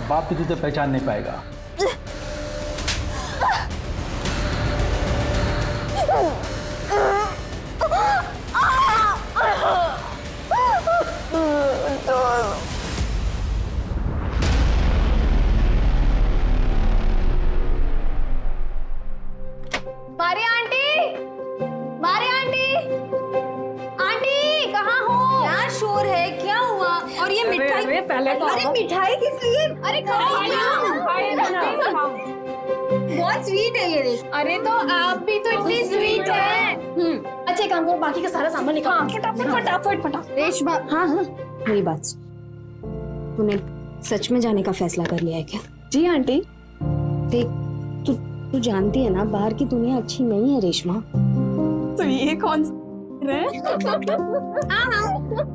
बाप भी तुझे पहचान नहीं पाएगा। Maria aunty, Maria aunty, aunty कहाँ हो? क्या शोर है, क्या हुआ? और ये मिठाई पहले तो अरे मिठाई किस लिए? अरे खाओ बहुत स्वीट है ये। अरे तो आप भी तो इतनी स्वीट है। अच्छा काम करो, बाकी का सारा सामान निकालो। फटाफट फटाफट फटाफट। रेशमा, हाँ हाँ मेरी बात सुन। तूने सच में जाने का फैसला कर लिया है क्या? जी आंटी। देख तू जानती है ना, बाहर की दुनिया अच्छी नहीं है रेशमा। तो ये कौन हाँ हाँ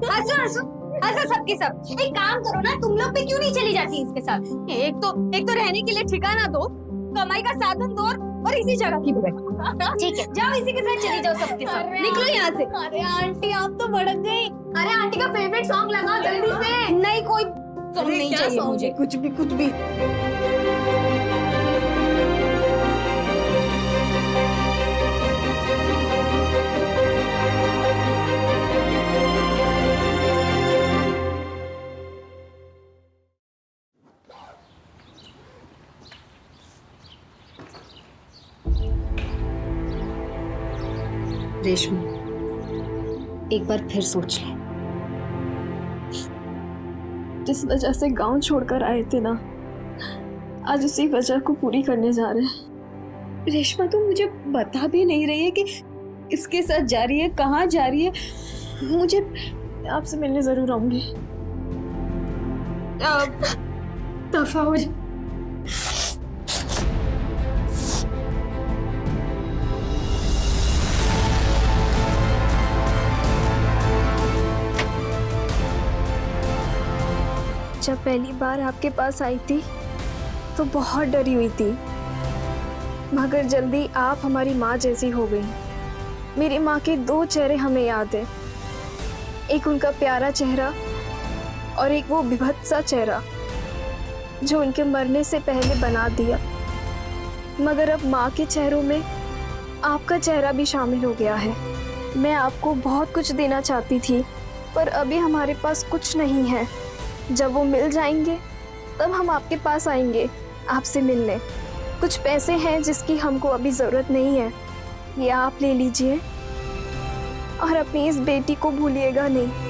हंसो हंसो हंसो सबके सब। एक काम करो ना, तुम लोग भी क्यों नहीं चली जाती इसके साथ? एक तो रहने के लिए ठिकाना दो, कमाई का साधन दो और इसी जगह की बुराई। ठीक है, जाओ इसी के साथ चली जाओ सबके साथ। निकलो यहाँ से। अरे आंटी आप तो भड़क गई। अरे आंटी का फेवरेट सॉन्ग लगाओ जल्दी से। नहीं कोई सॉन्ग नहीं चाहिए मुझे, कुछ भी। रेशमा एक बार फिर सोच ले। जिस वजह से गांव छोड़कर आए थे ना, आज उसी वजह को पूरी करने जा रहे हैं। रेशमा तुम मुझे बता भी नहीं रही है कि किसके साथ जा रही है, कहाँ जा रही है। मुझे आपसे मिलने जरूर आऊंगी। दफा हो जा। जब पहली बार आपके पास आई थी तो बहुत डरी हुई थी, मगर जल्दी आप हमारी माँ जैसी हो गई। मेरी माँ के 2 चेहरे हमें याद है, एक उनका प्यारा चेहरा और एक वो विभत्स सा चेहरा जो उनके मरने से पहले बना दिया। मगर अब माँ के चेहरों में आपका चेहरा भी शामिल हो गया है। मैं आपको बहुत कुछ देना चाहती थी, पर अभी हमारे पास कुछ नहीं है। जब वो मिल जाएंगे तब हम आपके पास आएंगे आपसे मिलने। कुछ पैसे हैं जिसकी हमको अभी ज़रूरत नहीं है, ये आप ले लीजिए और अपनी इस बेटी को भूलिएगा नहीं।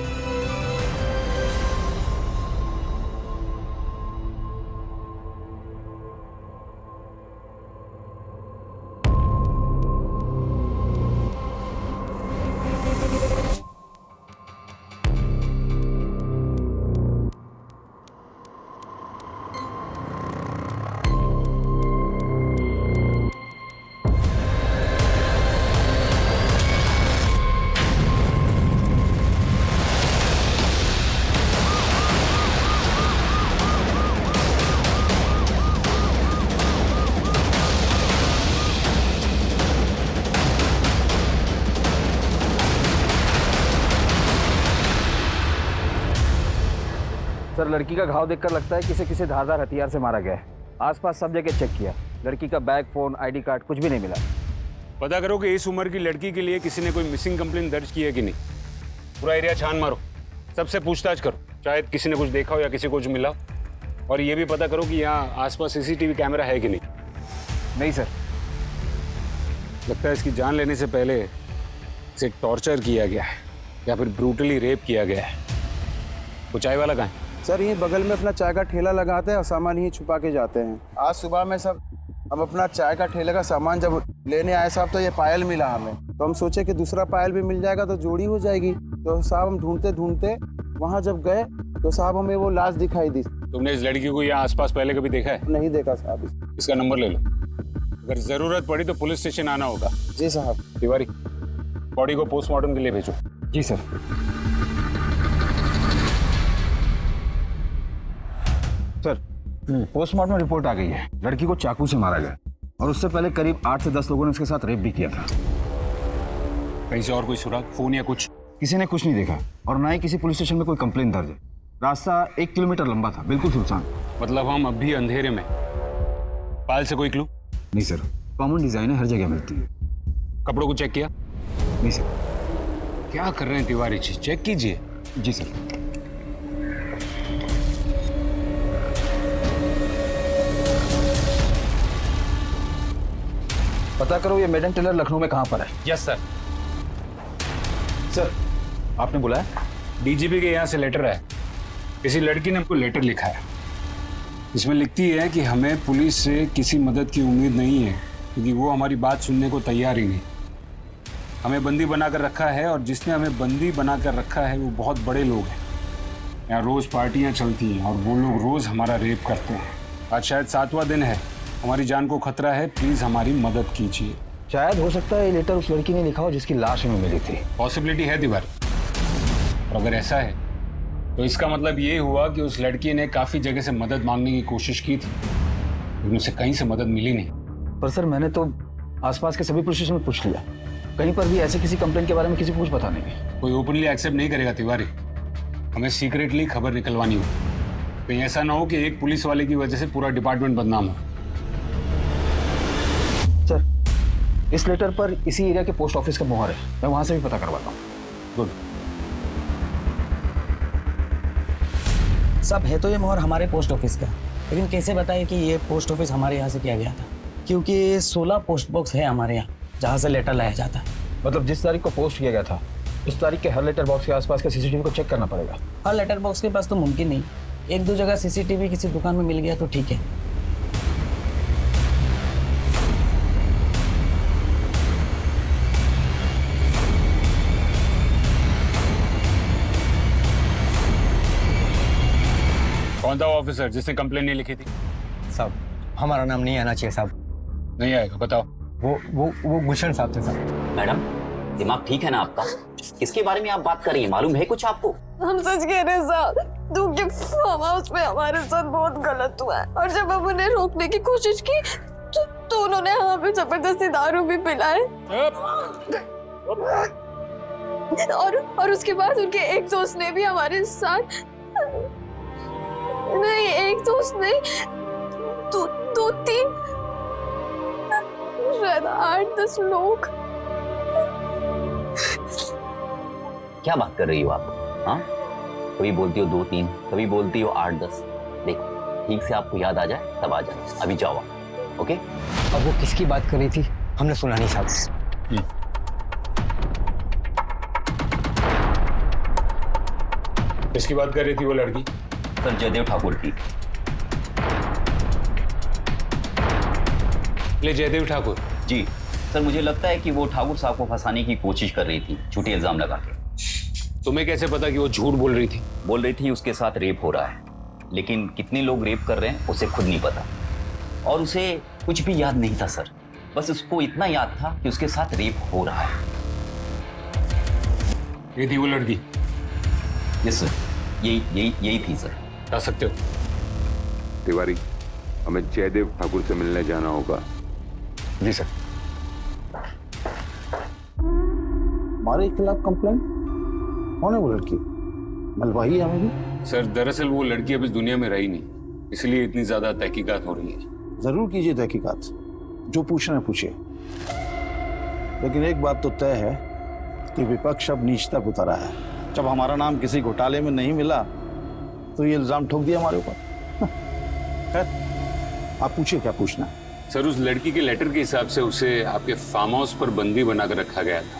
सर, लड़की का घाव देखकर लगता है किसी किसी धारदार हथियार से मारा गया है। आसपास सब जगह चेक किया, लड़की का बैग, फोन, आईडी कार्ड कुछ भी नहीं मिला। पता करो कि इस उम्र की लड़की के लिए किसी ने कोई मिसिंग कंप्लेंट दर्ज की है कि नहीं। पूरा एरिया छान मारो, सबसे पूछताछ करो, शायद किसी ने कुछ देखा हो या किसी को कुछ मिला। और ये भी पता करो कि यहाँ आसपास सीसीटीवी कैमरा है कि नहीं। नहीं सर। लगता है इसकी जान लेने से पहले इसे टॉर्चर किया गया है या फिर ब्रूटली रेप किया गया है। वो चाय वाला कहाँ है? सर ये बगल में अपना चाय का ठेला लगाते हैं और सामान ही छुपा के जाते हैं। आज सुबह में सब हम अपना चाय का ठेले का सामान जब लेने आए साहब तो ये पायल मिला हमें, तो हम सोचे कि दूसरा पायल भी मिल जाएगा तो जोड़ी हो जाएगी। तो साहब हम ढूंढते ढूंढते वहाँ जब गए तो साहब हमें वो लाश दिखाई दी। तुमने इस लड़की को यहाँ आसपास पहले कभी देखा है? नहीं देखा साहब। इसका नंबर ले लो, अगर जरूरत पड़ी तो पुलिस स्टेशन आना होगा। जी साहब। तिवारी, बॉडी को पोस्टमार्टम के लिए भेजो। जी सर। सर, पोस्टमार्टम रिपोर्ट आ गई है। लड़की को चाकू से मारा गया और उससे पहले करीब 8 से 10 लोगों ने उसके साथ रेप भी किया था। कहीं से और कोई सुराग, फोन या कुछ? किसी ने कुछ नहीं देखा और ना ही किसी पुलिस स्टेशन में कोई कंप्लेन दर्ज है। रास्ता 1 किलोमीटर लंबा था, बिल्कुल सुनसान। मतलब हम अभी अंधेरे में। पायल से कोई क्लू? नहीं सर, कॉमन डिजाइन है, हर जगह मिलती है। कपड़ों को चेक किया? नहीं सर। क्या कर रहे हैं तिवारी जी, चेक कीजिए। जी सर। पता करो ये मेडन टेलर लखनऊ में कहाँ पर है। Yes sir. सर आपने बुलाया? डीजीपी के यहाँ से लेटर है। किसी लड़की ने हमको लेटर लिखा है। इसमें लिखती है कि हमें पुलिस से किसी मदद की उम्मीद नहीं है, क्योंकि वो हमारी बात सुनने को तैयार ही नहीं। हमें बंदी बनाकर रखा है, और जिसने हमें बंदी बनाकर रखा है वो बहुत बड़े लोग हैं। यहाँ रोज़ पार्टियाँ चलती हैं और वो लोग रोज़ हमारा रेप करते हैं। आज शायद 7वां दिन है, हमारी जान को खतरा है, प्लीज़ हमारी मदद कीजिए। शायद हो सकता है ये लेटर उस लड़की ने लिखा हो जिसकी लाश हमें मिली थी। पॉसिबिलिटी है तिवारी, और अगर ऐसा है तो इसका मतलब ये हुआ कि उस लड़की ने काफ़ी जगह से मदद मांगने की कोशिश की थी, लेकिन उसे कहीं से मदद मिली नहीं। पर सर मैंने तो आसपास के सभी पुलिस स्टेशन में पूछ लिया, कहीं पर भी ऐसे किसी कंप्लेंट के बारे में किसी को कुछ पता नहीं है। कोई ओपनली एक्सेप्ट नहीं करेगा तिवारी, हमें सीक्रेटली खबर निकलवानी हो। कहीं ऐसा ना हो कि एक पुलिस वाले की वजह से पूरा डिपार्टमेंट बदनाम हो। सर इस लेटर पर इसी एरिया के पोस्ट ऑफिस का मोहर है, मैं वहां से भी पता करवाता हूँ। गुड। सब है तो ये मोहर हमारे पोस्ट ऑफिस का, लेकिन कैसे बताए कि ये पोस्ट ऑफिस हमारे यहाँ से किया गया था? क्योंकि 16 पोस्ट बॉक्स है हमारे यहाँ जहाँ से लेटर लाया जाता है। मतलब जिस तारीख को पोस्ट किया गया था उस तारीख के हर लेटर बॉक्स के आसपास के सीसीटीवी को चेक करना पड़ेगा। हर लेटर बॉक्स के पास तो मुमकिन नहीं, 1-2 जगह सीसीटीवी किसी दुकान में मिल गया तो ठीक है। कौन था वो ऑफिसर जिसने कंप्लेन नहीं लिखी थी? साहब हमारा नाम नहीं आना चाहिए साहब। नहीं आएगा, बताओ। वो गुलशन साहब थे साहब। मैडम दिमाग ठीक है ना आपका? किसके बारे में आप बात कर रही हैं, मालूम है कुछ आपको? हम सच कह रहे हैं साहब, दूध के फार्म हाउस में हमारे साथ बहुत गलत हुआ है, और जब हम उन्हें रोकने की कोशिश की तो उन्होंने हमें पे जबरदस्ती दारू भी पिलाए, और उसके बाद उनके एक दोस्त ने भी हमारे साथ, नहीं एक दोस्त नहीं, 2-3 शायद 8-10 लोग। क्या बात कर रही हो आप? हाँ, कभी बोलती हो 2-3, कभी बोलती हो 8-10। देखो ठीक से आपको याद आ जाए तब आ जाना, अभी जाओ आप। ओके? अब वो किसकी बात कर रही थी हमने सुना नहीं साहब। किसकी बात कर रही थी वो लड़की? सर जयदेव ठाकुर की। ले जयदेव ठाकुर जी सर, मुझे लगता है कि वो ठाकुर साहब को फंसाने की कोशिश कर रही थी, झूठे इल्जाम लगा के। तुम्हें कैसे पता कि वो झूठ बोल रही थी? बोल रही थी उसके साथ रेप हो रहा है, लेकिन कितने लोग रेप कर रहे हैं उसे खुद नहीं पता, और उसे कुछ भी याद नहीं था सर। बस उसको इतना याद था कि उसके साथ रेप हो रहा है। ये थी वो लड़की? यस सर, यही थी सर। बता सकते हो? तिवारी, हमें जयदेव ठाकुर से मिलने जाना होगा। जी सर। हमारे खिलाफ कंप्लेंट? कौन है वो लड़की? मलवाही है हमें भी? सर दरअसल वो लड़की अब इस दुनिया में रही नहीं, इसलिए इतनी ज्यादा तहकीकात हो रही है। जरूर कीजिए तहकीकात, जो पूछना है पूछिए, लेकिन एक बात तो तय है कि विपक्ष अब नीच तक उतरा है। जब हमारा नाम किसी घोटाले में नहीं मिला तो ये इल्जाम ठोक दिया हमारे ऊपर। खैर आप पूछिए क्या पूछना है। सर उस लड़की के लेटर के हिसाब से उसे आपके फार्म हाउस पर बंदी बनाकर रखा गया था।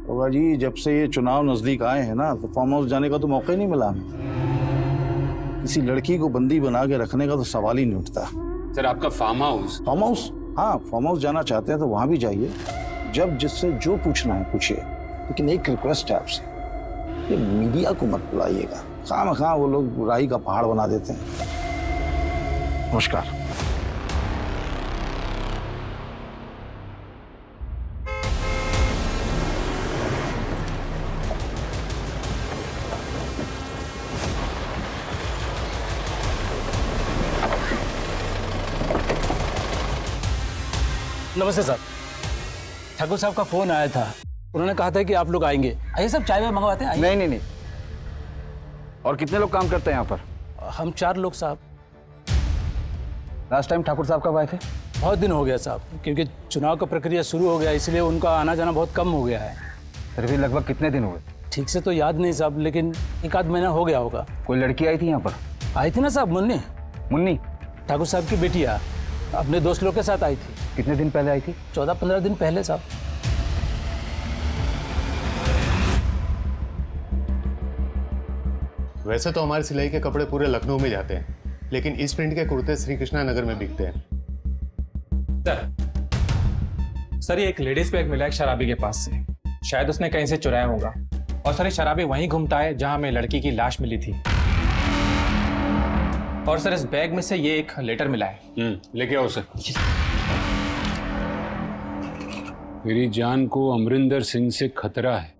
होगा जी, जब से ये चुनाव नजदीक आए हैं ना, तो फार्म हाउस जाने का तो मौका ही नहीं मिला हमें। किसी लड़की को बंदी बना के रखने का तो सवाल ही नहीं उठता। सर आपका फार्म हाउस? फार्म हाउस, हाँ फार्म हाउस जाना चाहते हैं तो वहां भी जाइए, जब जिससे जो पूछना है पूछिए, लेकिन एक रिक्वेस्ट है आपसे, ये मीडिया को मत बुलाइएगा, खामखा वो लोग राई का पहाड़ बना देते हैं। नमस्कार। नमस्ते सर, ठाकुर साहब का फोन आया था, उन्होंने कहा था कि आप लोग आएंगे। आइए सब चाय में मंगवाते हैं। नहीं, और कितने लोग काम करते हैं यहाँ पर? हम 4 लोग साहब। लास्ट टाइम ठाकुर साहब कब आए थे? बहुत दिन हो गया साहब, क्योंकि चुनाव का प्रक्रिया शुरू हो गया, इसलिए उनका आना जाना बहुत कम हो गया है। फिर भी लगभग कितने दिन हुए? ठीक से तो याद नहीं साहब, लेकिन 1 आध महीना हो गया होगा। कोई लड़की आई थी यहाँ पर? आई थी ना साहब, मुन्नी। मुन्नी? ठाकुर साहब की बेटिया अपने दोस्त लोग के साथ आई थी। कितने दिन पहले आई थी? 14-15 दिन पहले साहब। वैसे तो हमारे सिलाई के कपड़े पूरे लखनऊ में जाते हैं, लेकिन इस प्रिंट के कुर्ते श्री कृष्णा नगर में बिकते हैं। सर ये एक लेडीज बैग मिला है शराबी के पास से, शायद उसने कहीं से चुराया होगा। और सर ये शराबी वहीं घूमता है जहां हमें लड़की की लाश मिली थी। और सर इस बैग में से ये एक लेटर मिला है। लेके आओ सर। मेरी जान को अमरिंदर सिंह से खतरा है।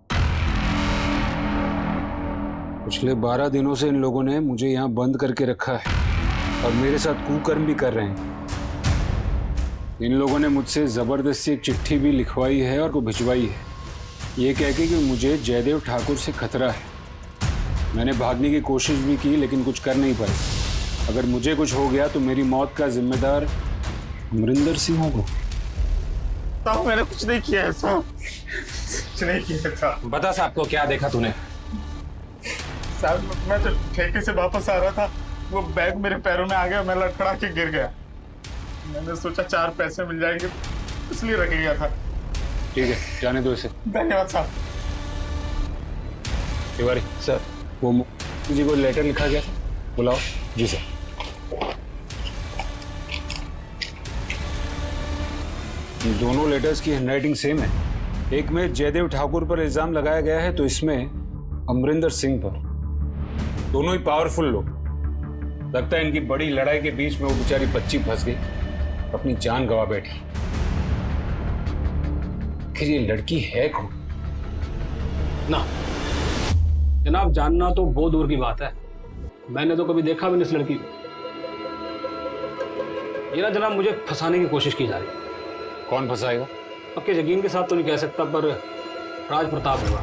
पिछले 12 दिनों से इन लोगों ने मुझे यहाँ बंद करके रखा है और मेरे साथ कुकर्म भी कर रहे हैं। इन लोगों ने मुझसे जबरदस्ती एक चिट्ठी भी लिखवाई है और को भिजवाई है, ये कह के कि मुझे जयदेव ठाकुर से खतरा है। मैंने भागने की कोशिश भी की लेकिन कुछ कर नहीं पाई। अगर मुझे कुछ हो गया तो मेरी मौत का जिम्मेदार अमरिंदर सिंह होगा। साहब मैंने कुछ नहीं किया है साहब, कुछ नहीं किया साहब। बता साहब को क्या देखा तूने? साहब मैं तो ठेके से वापस आ रहा था, वो बैग मेरे पैरों में आ गया, मैं लड़खड़ा के गिर गया। मैंने सोचा 4 पैसे मिल जाएंगे इसलिए रख लिया था। ठीक है, जाने दो इसे। धन्यवाद साहब। तिवारी सर, वो जी को लेटर लिखा गया था, बुलाओ। जी सर। दोनों लेटर्स की हैंडराइटिंग सेम है। एक में जयदेव ठाकुर पर इल्जाम लगाया गया है तो इसमें अमरिंदर सिंह पर। दोनों ही पावरफुल लोग। लगता है इनकी बड़ी लड़ाई के बीच में वो बेचारी बच्ची फंस गई, अपनी जान गंवा बैठी। फिर ये लड़की है कौन? ना जनाब, जानना तो बहुत दूर की बात है, मैंने तो कभी देखा भी नहीं इस लड़की को। ये ना जनाब मुझे फंसाने की कोशिश की जा रही है। कौन फंसाएगा? पक्के यकीन के साथ तो नहीं कह सकता, पर राज प्रताप होगा,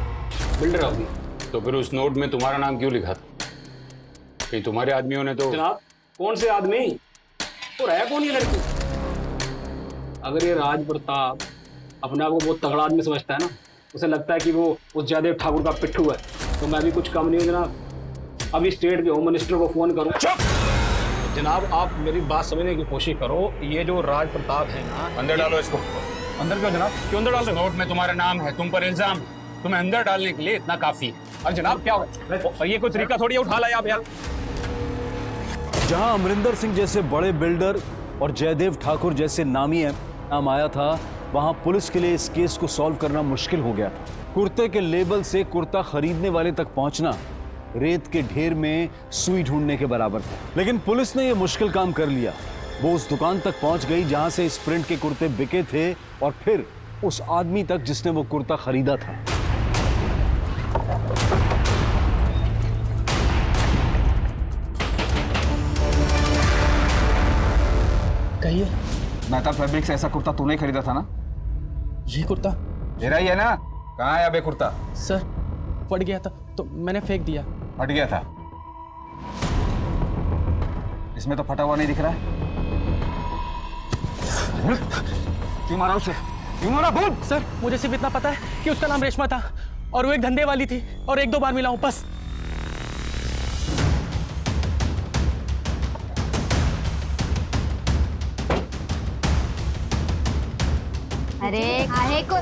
बिल्डर होगी। तो फिर उस नोट में तुम्हारा नाम क्यों लिखा था? कहीं तुम्हारे आदमियों ने तो। जनाब कौन से आदमी? तो रहा कौन ये लड़की? अगर ये राज प्रताप अपने आप को बहुत तगड़ा आदमी समझता है ना, उसे लगता है कि वो उस जयदेव ठाकुर का पिट्ठू है, तो मैं भी कुछ कम नहीं हूँ जनाब। अभी स्टेट के होम मिनिस्टर को फोन करूँ। जनाब आप मेरी बात समझने की कोशिश करो। ये जो राज प्रताप है ना, अंदर डालो इसको। अंदर क्यों जनाब? क्यों अंदर डाल? नोट में तुम्हारा नाम है, तुम पर इल्जाम, तुम्हें अंदर डालने के लिए इतना काफी है। अरे जनाब क्या हो? ये कोई तरीका थोड़ी है, उठा लाया आप यार। जहां अमरिंदर सिंह जैसे बड़े बिल्डर और जयदेव ठाकुर जैसे नामी नाम आया था, वहां पुलिस के लिए इस केस को सॉल्व करना मुश्किल हो गया था। कुर्ते के लेबल से कुर्ता खरीदने वाले तक पहुंचना रेत के ढेर में सुई ढूंढने के बराबर था। लेकिन पुलिस ने यह मुश्किल काम कर लिया। वो उस दुकान तक पहुंच गई जहां से इस प्रिंट के कुर्ते बिके थे, और फिर उस आदमी तक जिसने वो कुर्ता खरीदा था। कहिए। मेहता फैब्रिक से ऐसा कुर्ता तूने खरीदा था ना? ये कुर्ता तेरा ही है ना? कहाँ है अबे कुर्ता? सर फट गया था तो मैंने फेंक दिया। फट गया था? इसमें तो फटा हुआ नहीं दिख रहा है। क्यों मारा उसे? क्यों मारा? बोल। सर मुझे सिर्फ इतना पता है कि उसका नाम रेशमा था और वो एक धंधे वाली थी, और 1-2 बार मिला हूं बस। अरे काहे को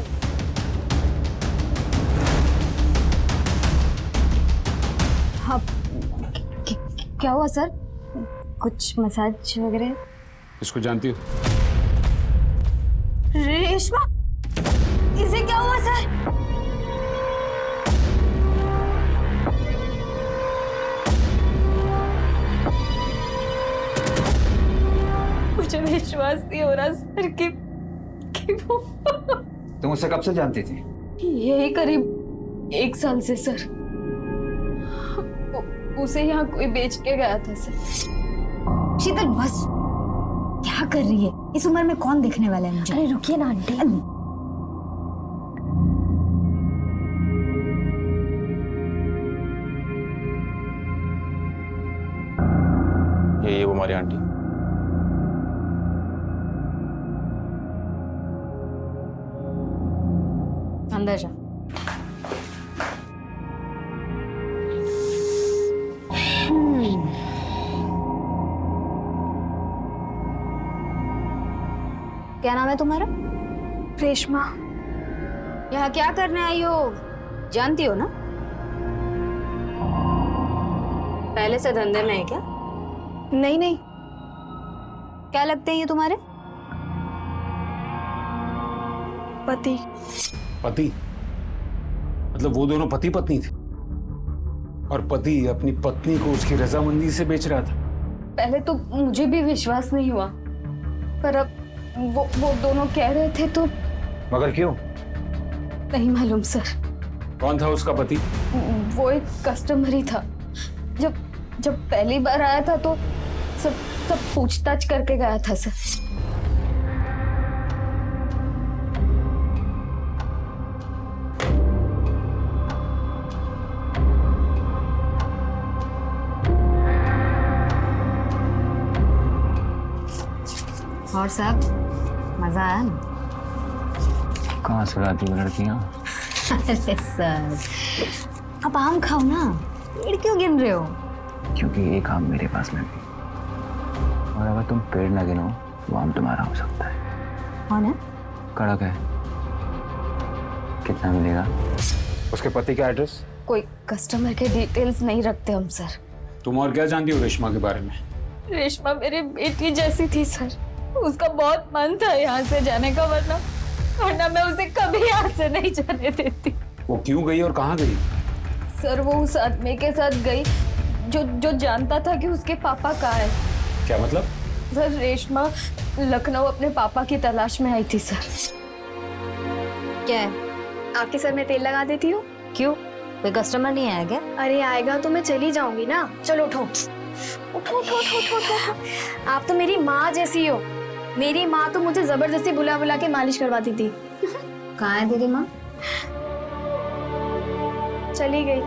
हाँ, क्या हुआ सर? कुछ मसाज वगैरह? इसको जानती हो? रेशमा, इसे क्या हुआ सर? मुझे विश्वास नहीं हो रहा सर कि वो तुम उससे कब से जानती थी? यही करीब 1 साल से सर। उसे यहाँ कोई बेच के गया था सर। शीतल बस, क्या कर रही है? इस उम्र में कौन देखने वाला है मुझे? अरे रुकिए ना आंटी। ये वो हमारी आंटी। अंदर जा। क्या नाम है तुम्हारा? रेशमा। यहाँ क्या करने आई हो, जानती हो ना? पहले से धंधे में है क्या? नहीं नहीं। क्या लगते हैं ये तुम्हारे? पति। पति? मतलब वो दोनों पति पत्नी थे और पति अपनी पत्नी को उसकी रजामंदी से बेच रहा था। पहले तो मुझे भी विश्वास नहीं हुआ, पर अब वो दोनों कह रहे थे तो मगर क्यों? नहीं मालूम सर। कौन था उसका पति? वो एक कस्टमर ही था। जब पहली बार आया था तो सब पूछताछ करके गया था सर। और साहब मजा आया ना? कहाँ से लाती हो लड़कियाँ? अरे सर, अब आम खाओ ना, पेड़ क्यों गिन रहे हो? क्योंकि एक आम मेरे पास में भी, और अगर तुम पेड़ न गिनो वो आम तुम्हारा हो सकता है। कौन है? कड़क है। कितना मिलेगा? उसके पति का एड्रेस? कोई कस्टमर के डिटेल्स नहीं रखते हम सर। तुम और क्या जानती हो रेशमा के बारे में? रेशमा मेरी बेटी जैसी थी सर। उसका बहुत मन था यहाँ से जाने का, वरना मैं उसे कभी यहाँ से नहीं जाने देती। वो क्यों गई और कहाँ गई? सर वो उस आदमी के साथ गई जो जानता था कि उसके पापा कहाँ है। क्या मतलब? सर रेशमा लखनऊ अपने पापा की तलाश में आई थी सर। क्या है? आपके सर में तेल लगा देती हूँ। क्यों? कोई कस्टमर नहीं आया क्या? अरे आएगा तो मैं चली जाऊंगी ना। चलो उठो उठो उठो उठो उठो उठो। आप तो मेरी माँ जैसी हो। मेरी माँ तो मुझे जबरदस्ती बुला बुला के मालिश करवाती थी। कहाँ है तेरी माँ? चली गई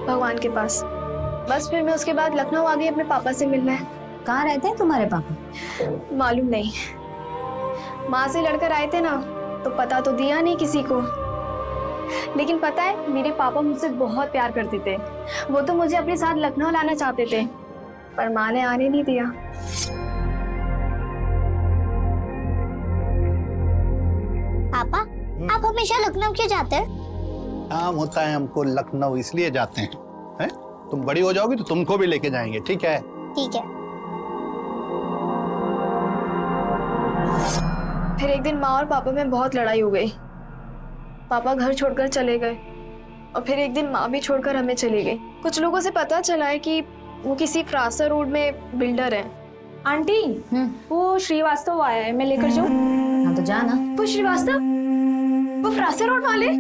भगवान के पास। बस फिर मैं उसके बाद लखनऊ आ गई अपने पापा से मिलने। कहाँ रहते हैं तुम्हारे पापा? मालूम नहीं, माँ से लड़कर आए थे ना, तो पता तो दिया नहीं किसी को। लेकिन पता है मेरे पापा मुझसे बहुत प्यार करते थे। वो तो मुझे अपने साथ लखनऊ लाना चाहते थे, पर माँ ने आने नहीं दिया। पापा, आप हमेशा लखनऊ क्यों जाते हैं? काम होता है हमको लखनऊ, इसलिए जाते हैं। हैं? तुम बड़ी हो जाओगी तो तुमको भी लेके जाएंगे, ठीक है? ठीक है। फिर एक दिन माँ और पापा में बहुत लड़ाई हो गई। पापा घर छोड़कर चले गए और फिर एक दिन माँ भी छोड़कर हमें चली गई। कुछ लोगों से पता चला है कि वो किसी फ्रासर रोड में बिल्डर है। आंटी वो श्रीवास्तव आया है, मैं लेकर जाऊँ? हाँ तो जाना। वो श्रीवास्तव, वो फ्रासर रोड वाले?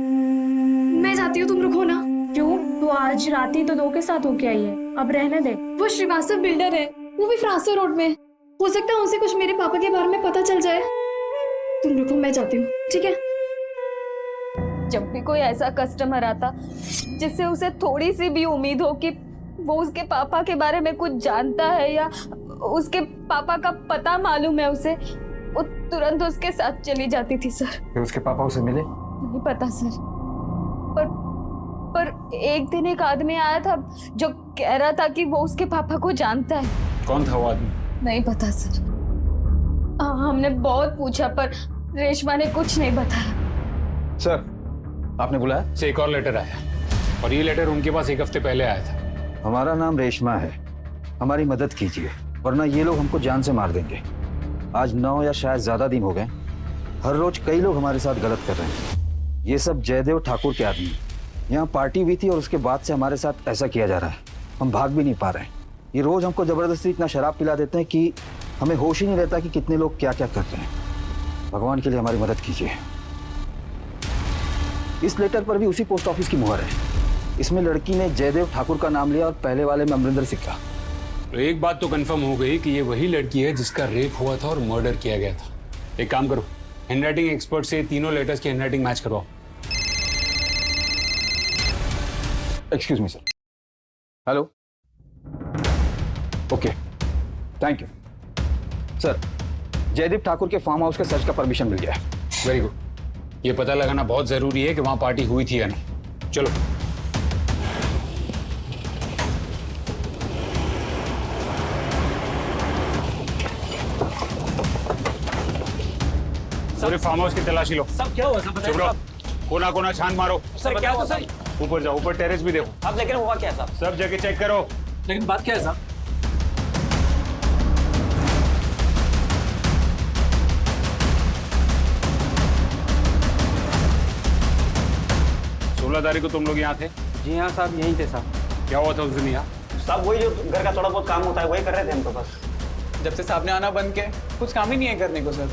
मैं जाती हूँ, तुम रुको ना। क्यों? तो आज रात ही तो 2 के साथ होके आई है, अब रहने दे। वो श्रीवास्तव बिल्डर है, वो भी फ्रासर रोड में। हो सकता है उनसे कुछ मेरे पापा के बारे में पता चल जाए। तुम रुको, मैं जाती हूँ, ठीक है? जब भी कोई ऐसा कस्टमर आता जिससे उसे थोड़ी सी भी उम्मीद हो कि वो उसके पापा के बारे में कुछ जानता है या उसके पापा का पता मालूम है उसे, वो तुरंत उसके साथ चली जाती थी सर। फिर उसके पापा उसे मिले? नहीं पता सर, पर एक दिन एक आदमी आया था जो कह रहा था कि वो उसके पापा को जानता है। कौन था वो आदमी? नहीं पता सर। हमने बहुत पूछा पर रेशमा ने कुछ नहीं बताया। सर, आपने बुलाया? से एक और लेटर आया और ये लेटर उनके पास 1 हफ्ते पहले आया था। हमारा नाम रेशमा है, हमारी मदद कीजिए वरना ये लोग हमको जान से मार देंगे। आज 9 या शायद ज्यादा दिन हो गए, हर रोज कई लोग हमारे साथ गलत कर रहे हैं। ये सब जयदेव ठाकुर के आदमी। यहाँ पार्टी हुई थी और उसके बाद से हमारे साथ ऐसा किया जा रहा है। हम भाग भी नहीं पा रहे हैं। ये रोज हमको जबरदस्ती इतना शराब पिला देते हैं कि हमें होश ही नहीं रहता कि कितने लोग क्या क्या कर रहे हैं। भगवान के लिए हमारी मदद कीजिए। इस लेटर पर भी उसी पोस्ट ऑफिस की मुहर है। इसमें लड़की ने जयदेव ठाकुर का नाम लिया और पहले वाले में अमरिंदर सिंह का। तो एक बात तो कंफर्म हो गई कि ये वही लड़की है जिसका रेप हुआ था और मर्डर किया गया था। एक काम करो, हैंडराइटिंग एक्सपर्ट से तीनों लेटर्स की हैंडराइटिंग मैच करवाओ। Excuse me sir. Hello. Okay, thank you sir. Jaideep Thakur के फार्म हाउस के सर्च का परमिशन मिल गया है। Very good. ये पता लगाना बहुत जरूरी है कि वहां पार्टी हुई थी या नहीं। चलो। पूरे फार्म हाउस की तलाशी लो। सब क्या हुआ सब बताइए चुप रहो। साहब। कोना कोना छान मारो। सर क्या हुआ सर? ऊपर जाओ, ऊपर टेरेस भी देखो। अब लेकिन हुआ क्या है साहब? सब जगह चेक करो। लेकिन बात क्या है साहब? तारीख को तुम लोग यहाँ थे? जी हाँ साहब, यहीं थे साहब। क्या हुआ था उस दिन यहाँ? साहब वही जो घर का थोड़ा बहुत काम होता है वही कर रहे थे हम तो बस। जब से साहब ने आना बंद किया कुछ काम ही नहीं है करने को सर।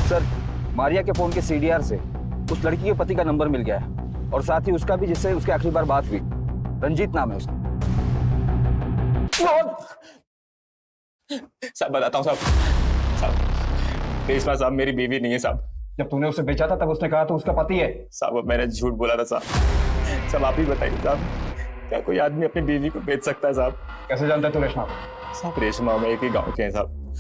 सर, मारिया के फोन के सीडीआर से उस लड़की के पति का नंबर मिल गया है और साथ ही उसका भी, जिससे उसकी आखिरी बार बात हुई। रंजीत नाम है उसका। साहब बताता हूँ साहब, रेशमा साहब मेरी बीवी नहीं है साहब। जब तूने उसे बेचा था तब उसने कहा तो उसका पति है। साहब मैंने झूठ बोला था साहब। साहब आप ही बताइए साहब, क्या कोई आदमी अपनी बीवी को बेच सकता है साहब? कैसे जानता है तू रेशमा को? साहब रेशमा में एक ही गाँव के हैं साहब।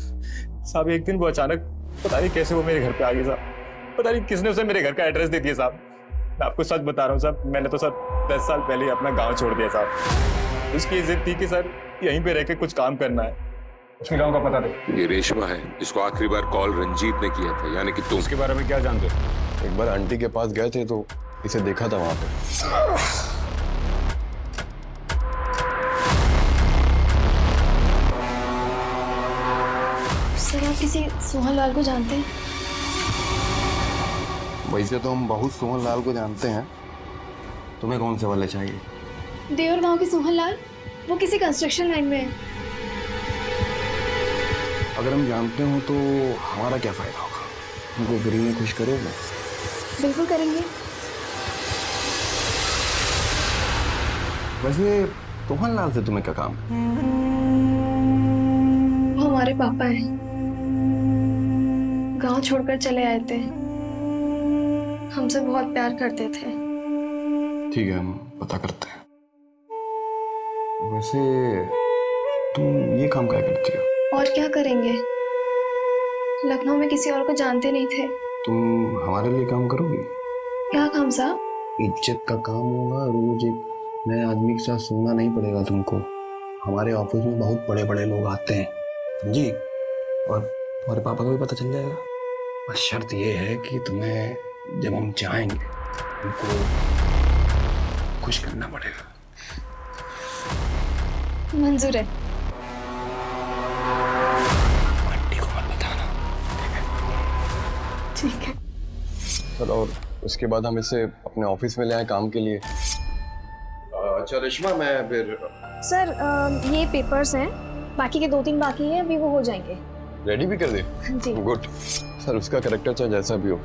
साहब एक दिन वो अचानक पता नहीं कैसे वो मेरे घर पे आ गई साहब। पता नहीं किसने उसे मेरे घर का एड्रेस दे दिया साहब। मैं आपको सच बता रहा हूँ साहब, मैंने तो सर 10 साल पहले ही अपना गाँव छोड़ दिया साहब। उसकी जिद थी कि सर यहीं पे रह के कुछ काम करना है। उसके गांव का पता दे। ये रेशमा है जिसको आखिरी बार कॉल रंजीत ने किया था, यानी कि तुम। उसके बारे में क्या जानते हो? एक बार आंटी के पास गए थे तो इसे देखा था वहां पे। सर आप किसी सोहन लाल को जानते हैं? वैसे तो हम बहुत सोहन लाल को जानते हैं। तुम्हें कौन से वाले चाहिए? देवर गांव के सोहन लाल, वो किसी कंस्ट्रक्शन लाइन में है। अगर हम जानते हो तो हमारा क्या फायदा होगा? हमको फ्री में खुश करोगे? बिल्कुल करेंगे। वैसे सोहन लाल से तुम्हें क्या काम? वो हमारे पापा हैं, गांव छोड़कर चले आए थे, हमसे बहुत प्यार करते थे। ठीक है, हम पता करते हैं। वैसे तुम ये काम क्या करती हो? और क्या करेंगे, लखनऊ में किसी और को जानते नहीं थे। तुम हमारे लिए काम करोगी? क्या काम साहब? इज्जत का काम होगा, रोज एक नए आदमी के साथ सोना नहीं पड़ेगा तुमको। हमारे ऑफिस में बहुत बड़े बड़े लोग आते हैं, समझी? और तुम्हारे पापा को भी पता चल जाएगा। बस शर्त ये है कि तुम्हें जब हम जाएंगे उनको खुश करना पड़ेगा। मंजूर है। ठीक है। चलो, और उसके बाद हम इसे अपने ऑफिस में ले आए काम के लिए। अच्छा रेशमा, मैं फिर सर ये पेपर्स हैं, बाकी के 2-3 बाकी हैं, अभी वो हो जाएंगे। रेडी भी कर दे? जी। गुड। सर उसका कैरेक्टर चाहे जैसा भी हो,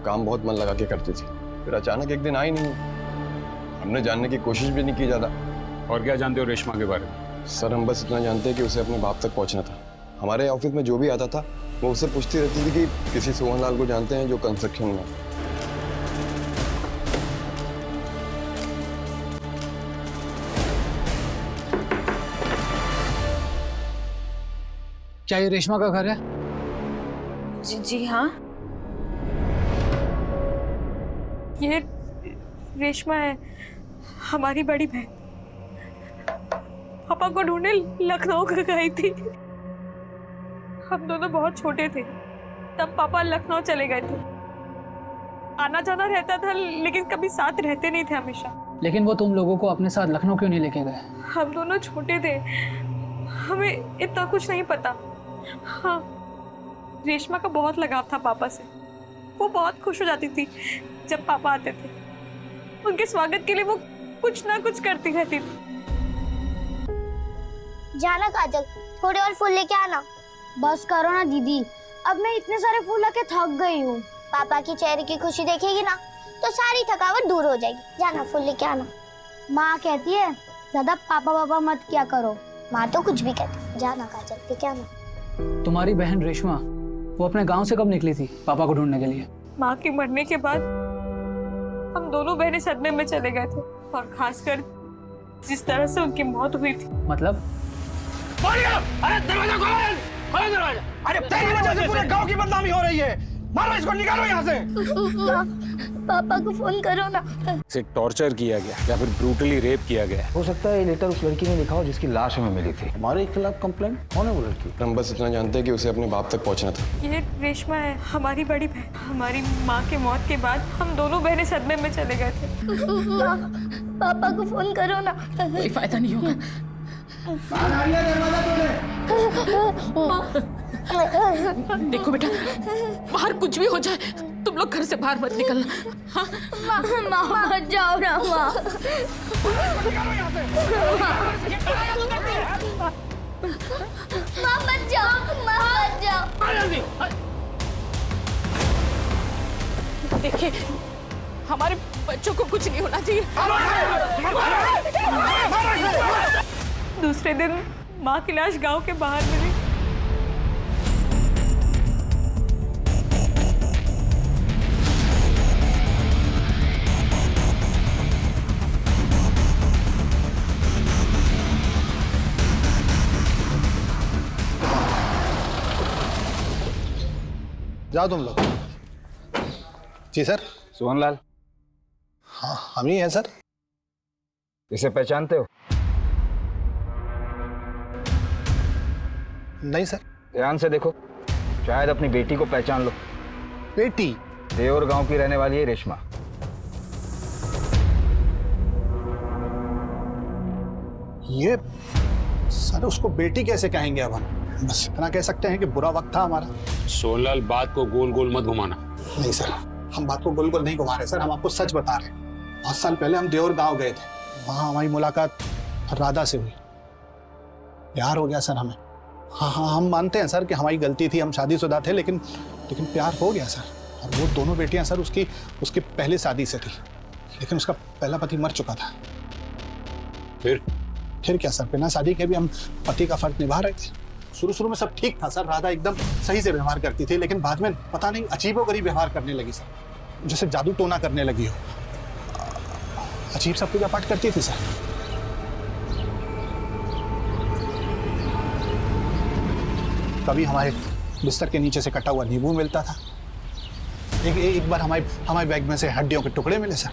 काम बहुत मन लगा के करती थी, फिर अचानक एक दिन आई नहीं। हमने जानने की कोशिश भी नहीं की ज़्यादा। और क्या जानते हो रेशमा के बारे में? सर हम बस इतना जानते हैं कि उसे अपने बाप तक पहुंचना था। हमारे ऑफिस में जो भी आता था वो उससे पूछती रहती थी कि किसी सोहन लाल को जानते हैं जो कंस्ट्रक्शन में। क्या ये रेशमा का घर है? जी हाँ, ये रेशमा है, हमारी बड़ी बहन। पापा को ढूंढने लखनऊ गई थी। हम दोनों बहुत छोटे थे तब पापा लखनऊ चले गए थे। आना जाना रहता था लेकिन कभी साथ रहते नहीं थे हमेशा। लेकिन वो तुम लोगों को अपने साथ लखनऊ क्यों नहीं लेके गए? हम दोनों छोटे थे, हमें इतना कुछ नहीं पता। हाँ, रेशमा का बहुत लगाव था पापा से। वो बहुत खुश हो जाती थी जब पापा आते थे। उनके स्वागत के लिए वो कुछ ना कुछ करती रहती थी। जाना काजल, थोड़े और फूल लेके आना। बस करो ना दीदी, अब मैं इतने सारे फूल लेके थक गई हूँ। पापा की चेहरे की खुशी देखेगी ना तो सारी थकावट दूर हो जाएगी। जाना फूल लेके आना। माँ कहती है ज्यादा पापा पापा मत क्या करो। माँ तो कुछ भी कहती। जाना काजल, लेके आना। तुम्हारी बहन रेशमा वो अपने गांव से कब निकली थी पापा को ढूंढने के लिए? माँ के मरने के बाद हम दोनों बहनें सदमे में चले गए थे, और खासकर जिस तरह से उनकी मौत हुई थी। मतलब? अरे दरवाजा खोलो दरवाजा। अरे तेरी वजह से पूरे गांव की बदनामी हो रही है। मारो इसको, निकालो यहाँ से। पापा को फोन करो ना। इसे टॉर्चर किया गया या फिर ब्रूटली रेप किया गया। हो सकता है ये लेटर उस लड़की ने लिखा हो जिसकी लाश हमें मिली थी। हमारे खिलाफ कंप्लेंट? कौन है वो लड़की? हम बस इतना जानते हैं कि उसे अपने बाप तक पहुंचना था। ये रेशमा है, हमारी बड़ी बहन। हमारी माँ के मौत के बाद हम दोनों बहनें सदमे में चले गए थे। पापा को फोन करो ना। कोई फायदा नहीं होगा। देखो बेटा, बाहर कुछ भी हो जाए तुम लोग घर से बाहर मत निकलना। हाँ? माँ मत जाओ ना माँ। माँ मत जाओ, माँ मत जाओ। देखिए, हमारे बच्चों को कुछ नहीं होना चाहिए। दूसरे दिन माँ की लाश गांव के बाहर मिली। जाओ तुम लोग। जी सर। सोहनलाल। हाँ हम ही हैं सर। इसे पहचानते हो? नहीं सर। ध्यान से देखो, शायद अपनी बेटी को पहचान लो। बेटी? देवर गांव की रहने वाली है रेशमा। ये सर उसको बेटी कैसे कहेंगे अब हम? बस इतना कह सकते हैं कि बुरा वक्त था हमारा। सोहनलाल, बात को गोल गोल मत घुमाना। नहीं सर, हम बात को गोल गोल नहीं घुमा रहे सर, हम आपको सच बता रहे हैं। 5 साल पहले हम देवर गांव गए थे, वहां हमारी मुलाकात राधा से हुई। प्यार हो गया सर हमें। हाँ हाँ हम मानते हैं सर कि हमारी गलती थी, हम शादीशुदा थे, लेकिन प्यार हो गया सर। और वो दोनों बेटियां सर उसकी पहली शादी से थी, लेकिन उसका पहला पति मर चुका था। फिर क्या सर, बिना शादी के भी हम पति का फर्ज निभा रहे थे। शुरू में सब ठीक था सर, राधा एकदम सही से व्यवहार करती थी, लेकिन बाद में पता नहीं अजीबोगरीब व्यवहार करने लगी सर, जैसे जादू टोना करने लगी हो। अजीब सा पूजा पाठ करती थी सर। कभी हमारे बिस्तर के नीचे से कटा हुआ नींबू मिलता था। एक बार हमारे बैग में से हड्डियों के टुकड़े मिले सर।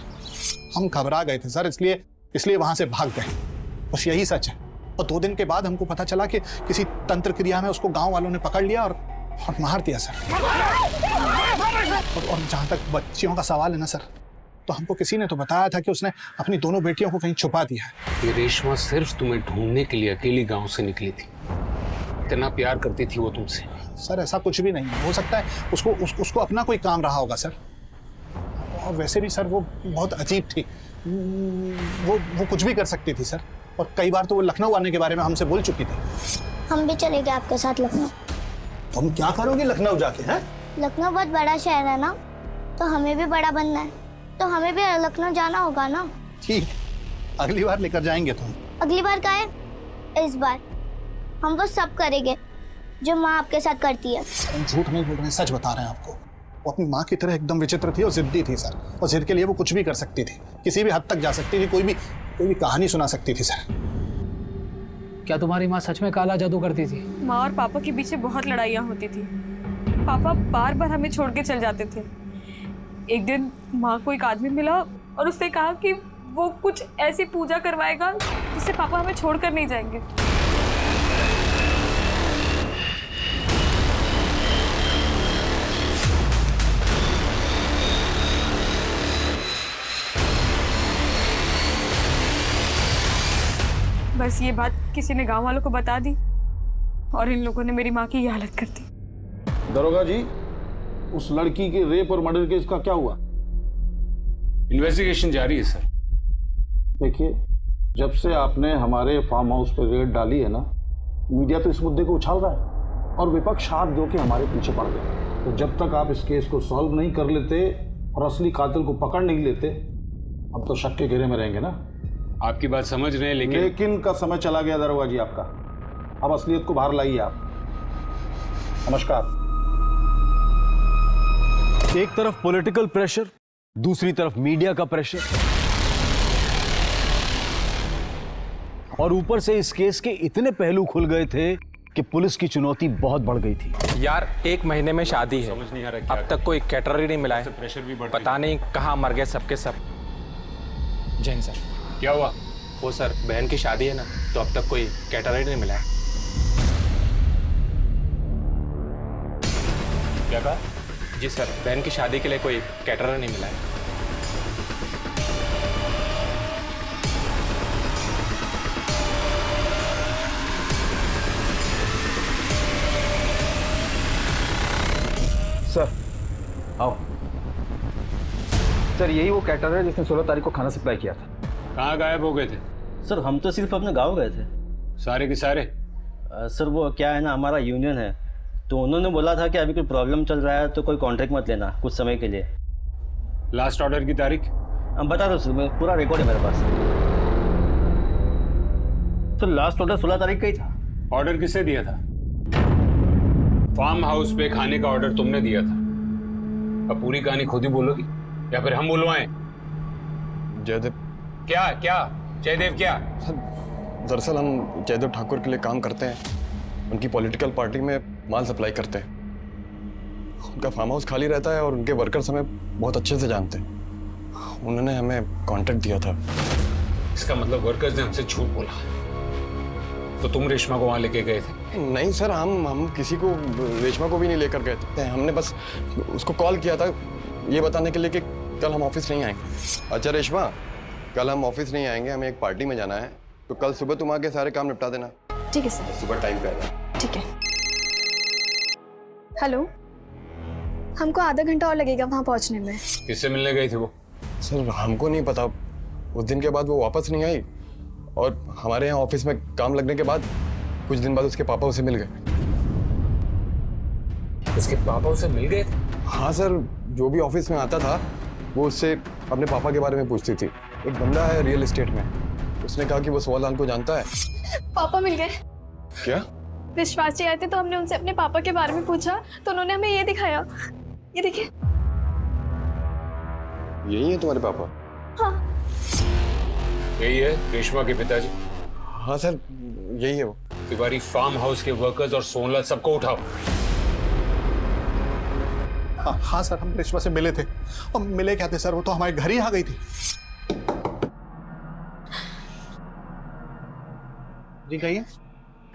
हम घबरा गए थे सर, इसलिए वहां से भाग गए। बस यही सच है। और 2 दिन के बाद हमको पता चला कि किसी तंत्र क्रिया में उसको गांव वालों ने पकड़ लिया और मार दिया सर। और जहां तक बच्चियों का सवाल है ना सर, तो हमको किसी ने तो बताया था कि उसने अपनी दोनों बेटियों को कहीं छुपा दिया है। ये रेशमा सिर्फ तुम्हें ढूंढने के लिए अकेली गांव से निकली थी। इतना प्यार करती थी वो तुमसे। सर ऐसा कुछ भी नहीं हो सकता है, उसको अपना कोई काम रहा होगा सर। और वैसे भी सर वो बहुत अजीब थी, वो कुछ भी कर सकती थी सर। और कई बार तो वो लखनऊ आने के बारे में हमसे बोल चुकी थी। हम भी चले गए आपके साथ लखनऊ। तुम क्या करोगे लखनऊ जाके? हैं? लखनऊ बहुत बड़ा शहर है ना, तो हमें भी बड़ा बनना है, तो हमें भी लखनऊ जाना होगा ना। ठीक, अगली बार लेकर जाएंगे तुम। अगली बार का है? इस बार हम वो सब करेंगे जो माँ आपके साथ करती है। हम झूठ नहीं बोल रहे हैं, सच बता रहे हैं आपको। वो अपनी माँ की तरह एकदम विचित्र थी और जिद्दी थी सर। और जिद के लिए वो कुछ भी कर सकती थी, किसी भी हद तक जा सकती थी, कोई भी कहानी सुना सकती थी सर। क्या तुम्हारी माँ सच में काला जादू करती थी? माँ और पापा के बीच बहुत लड़ाइयाँ होती थी। पापा बार बार हमें छोड़ के चल जाते थे। एक दिन माँ को एक आदमी मिला और उसने कहा कि वो कुछ ऐसी पूजा करवाएगा जिससे पापा हमें छोड़कर नहीं जाएंगे। बस ये बात किसी ने गांव वालों को बता दी और इन लोगों ने मेरी माँ की ये हालत कर दी। दरोगा जी, उस लड़की के रेप और मर्डर केस का क्या हुआ? इन्वेस्टिगेशन जारी है सर। देखिए, जब से आपने हमारे फार्म हाउस पर रेड डाली है ना, मीडिया तो इस मुद्दे को उछाल रहा है और विपक्ष हाथ धो के हमारे पीछे पड़ गए। तो जब तक आप इस केस को सॉल्व नहीं कर लेते और असली कातिल को पकड़ नहीं लेते, अब तो शक के घेरे में रहेंगे ना। आपकी बात समझ रहे हैं, लेकिन का समय चला गया दरोगा जी आपका। अब असलियत को बाहर लाइए आप। नमस्कार। एक तरफ पॉलिटिकल प्रेशर दूसरी तरफ मीडिया का प्रेशर, और ऊपर से इस केस के इतने पहलू खुल गए थे कि पुलिस की चुनौती बहुत बढ़ गई थी। यार 1 महीने में शादी है, समझ नहीं आ रहा अब तक कोई कैटरर ही नहीं मिला है। प्रेशर भी बढ़ पता नहीं कहाँ मर गए सबके सब। जैन सर, क्या हुआ? वो सर बहन की शादी है ना, तो अब तक कोई कैटरर ही नहीं मिला है। क्या कहा? जी सर, बहन की शादी के लिए कोई कैटरर नहीं मिला है। सर आओ। सर यही वो कैटरर है जिसने 16 तारीख को खाना सप्लाई किया था। कहाँ गायब हो गए थे? सर हम तो सिर्फ अपने गांव गए थे। सारे के सारे? सर वो क्या है ना, हमारा यूनियन है, तो उन्होंने बोला था कि अभी कोई प्रॉब्लम चल रहा है तो कोई कॉन्ट्रैक्ट मत लेना कुछ समय के लिए। लास्ट ऑर्डर की तारीख? बता दो सर, पूरा रिकॉर्ड है मेरे पास। तो लास्ट ऑर्डर 16 तारीख का ही था। ऑर्डर किसने दिया था? फार्म हाउस पे खाने का ऑर्डर तुमने दिया था। अब पूरी कहानी खुद ही बोलोगी या फिर हम बुलवाएं? जयदेव। क्या क्या जयदेव क्या? दरअसल हम जयदेव ठाकुर के लिए काम करते हैं, उनकी पॉलिटिकल पार्टी में माल सप्लाई करते हैं। उनका फार्म हाउस खाली रहता है और उनके वर्कर्स हमें बहुत अच्छे से जानते हैं। उन्होंने हमें कॉन्ट्रैक्ट दिया था। इसका मतलब वर्कर्स ने हमसे झूठ बोला, तो तुम रेशमा को वहां लेके गए थे? नहीं सर, हम किसी को, रेशमा को भी नहीं लेकर गए थे। हमने बस उसको कॉल किया था ये बताने के लिए कि कल हम ऑफिस नहीं आएंगे। अच्छा रेशमा, कल हम ऑफिस नहीं आएंगे, हमें एक पार्टी में जाना है, तो कल सुबह तुम आके सारे काम निपटा देना। ठीक है सर। सुबह टाइम पे आना। ठीक है। हेलो, हमको आधा घंटा और लगेगा वहां पहुंचने में। किससे मिलने गई थी वो? सर हमको नहीं पता, उस दिन के बाद वो वापस नहीं आई, और हमारे यहाँ ऑफिस में काम लगने के बाद कुछ दिन बाद उसके पापा उसे मिल गए। उसके पापा उसे मिल गए थे? हाँ सर, जो भी ऑफिस में आता था वो उससे अपने पापा के बारे में पूछती थी। एक बंदा है रियल एस्टेट में, उसने कहा कि वो सोहलाल को जानता है। पापा मिल गए। क्या? विश्वास जी आए थे तो हमने उनसे अपने पापा के बारे में पूछा, तो उन्होंने हमें ये दिखाया। ये देखिए। यही है तुम्हारे पापा? हाँ। यही है रेशमा के पिताजी? हाँ सर, यही है वो। तिवारी, फार्म हाउस के वर्कर्स और सोनलाल सबको उठाओ। हाँ सर, हम रेशमा से मिले थे। और मिले क्या थे सर, वो तो हमारे घर ही आ गई थी। जी कहिए।